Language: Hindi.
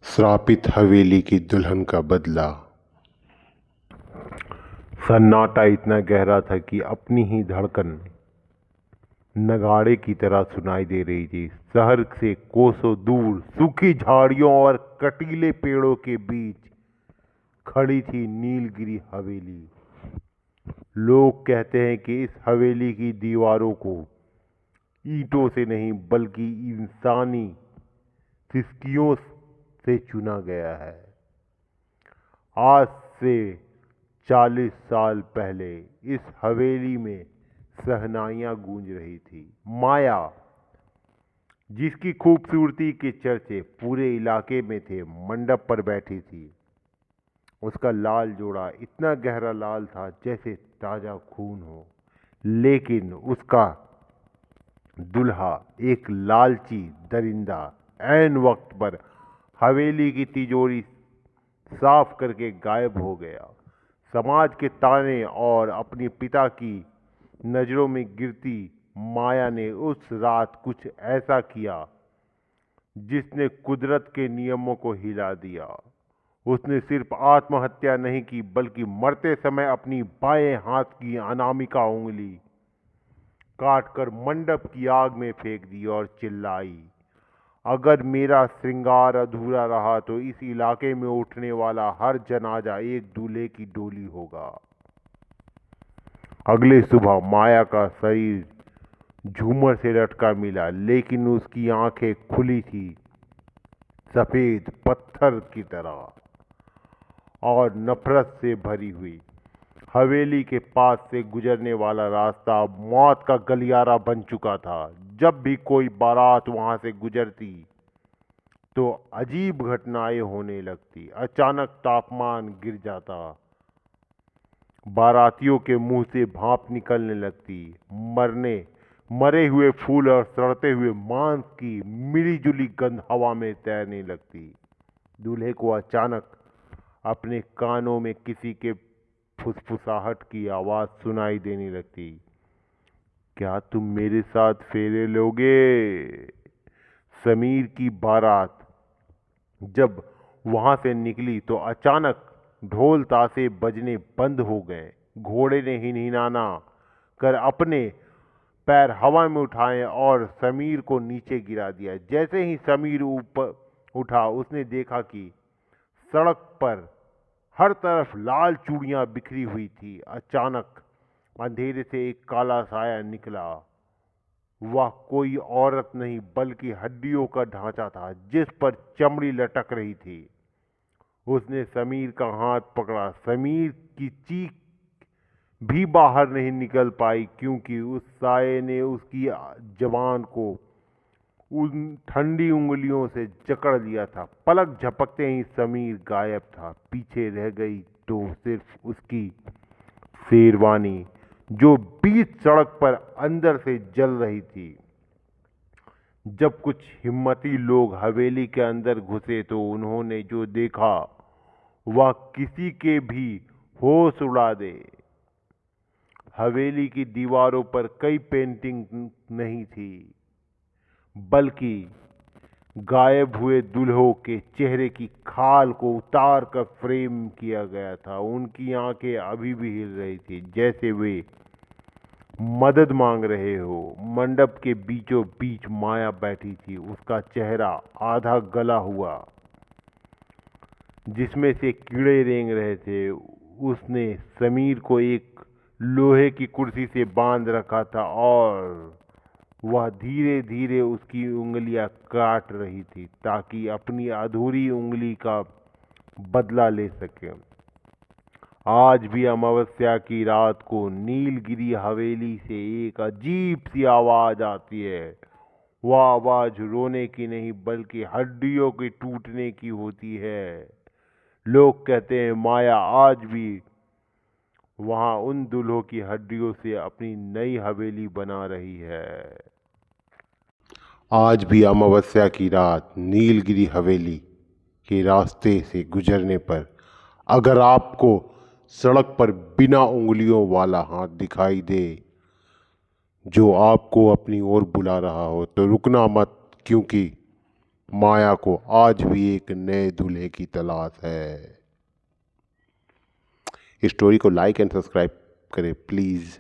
श्रापित हवेली की दुल्हन का बदला। सन्नाटा इतना गहरा था कि अपनी ही धड़कन नगाड़े की तरह सुनाई दे रही थी। शहर से कोसों दूर सूखी झाड़ियों और कटीले पेड़ों के बीच खड़ी थी नीलगिरी हवेली। लोग कहते हैं कि इस हवेली की दीवारों को ईंटों से नहीं बल्कि इंसानी सिसकियों से चुना गया है। आज से 40 साल पहले इस हवेली में शहनाइयां गूंज रही थी। माया, जिसकी खूबसूरती के चर्चे पूरे इलाके में थे, मंडप पर बैठी थी। उसका लाल जोड़ा इतना गहरा लाल था जैसे ताजा खून हो, लेकिन उसका दुल्हा एक लालची दरिंदा ऐन वक्त पर हवेली की तिजोरी साफ करके गायब हो गया। समाज के ताने और अपने पिता की नजरों में गिरती माया ने उस रात कुछ ऐसा किया जिसने कुदरत के नियमों को हिला दिया। उसने सिर्फ आत्महत्या नहीं की बल्कि मरते समय अपनी बाएं हाथ की अनामिका उंगली काटकर मंडप की आग में फेंक दी और चिल्लाई, अगर मेरा श्रृंगार अधूरा रहा तो इस इलाके में उठने वाला हर जनाजा एक दूल्हे की डोली होगा। अगले सुबह माया का शरीर झूमर से लटका मिला, लेकिन उसकी आंखें खुली थी, सफेद पत्थर की तरह और नफरत से भरी हुई। हवेली के पास से गुजरने वाला रास्ता मौत का गलियारा बन चुका था। जब भी कोई बारात वहां से गुजरती तो अजीब घटनाएं होने लगती। अचानक तापमान गिर जाता, बारातियों के मुंह से भाप निकलने लगती, मरे हुए फूल और सड़ते हुए मांस की मिलीजुली गंध हवा में तैरने लगती। दूल्हे को अचानक अपने कानों में किसी के फुसफुसाहट की आवाज सुनाई देने लगती, क्या तुम मेरे साथ फेरे लोगे? समीर की बारात जब वहां से निकली तो अचानक ढोल ताशे बजने बंद हो गए। घोड़े ने हिनहिनाना कर अपने पैर हवा में उठाए और समीर को नीचे गिरा दिया। जैसे ही समीर ऊपर उठा, उसने देखा कि सड़क पर हर तरफ लाल चूड़ियां बिखरी हुई थी। अचानक अंधेरे से एक काला साया निकला। वह कोई औरत नहीं बल्कि हड्डियों का ढांचा था जिस पर चमड़ी लटक रही थी। उसने समीर का हाथ पकड़ा। समीर की चीख भी बाहर नहीं निकल पाई क्योंकि उस साये ने उसकी जबान को उन ठंडी उंगलियों से जकड़ लिया था। पलक झपकते ही समीर गायब था। पीछे रह गई तो सिर्फ उसकी शेरवानी, जो बीच सड़क पर अंदर से जल रही थी। जब कुछ हिम्मती लोग हवेली के अंदर घुसे तो उन्होंने जो देखा वह किसी के भी होश उड़ा दे। हवेली की दीवारों पर कई पेंटिंग नहीं थी बल्कि गायब हुए दूल्हों के चेहरे की खाल को उतार कर फ्रेम किया गया था। उनकी आंखें अभी भी हिल रही थी जैसे वे मदद मांग रहे हो। मंडप के बीचों बीच माया बैठी थी। उसका चेहरा आधा गला हुआ जिसमें से कीड़े रेंग रहे थे। उसने समीर को एक लोहे की कुर्सी से बांध रखा था और वह धीरे धीरे उसकी उंगलियां काट रही थी ताकि अपनी अधूरी उंगली का बदला ले सके। आज भी अमावस्या की रात को नीलगिरी हवेली से एक अजीब सी आवाज आती है। वह आवाज रोने की नहीं बल्कि हड्डियों के टूटने की होती है। लोग कहते हैं माया आज भी वहां उन दूल्हों की हड्डियों से अपनी नई हवेली बना रही है। आज भी अमावस्या की रात नीलगिरी हवेली के रास्ते से गुजरने पर अगर आपको सड़क पर बिना उंगलियों वाला हाथ दिखाई दे जो आपको अपनी ओर बुला रहा हो तो रुकना मत, क्योंकि माया को आज भी एक नए दूल्हे की तलाश है। इस स्टोरी को लाइक एंड सब्सक्राइब करें प्लीज़।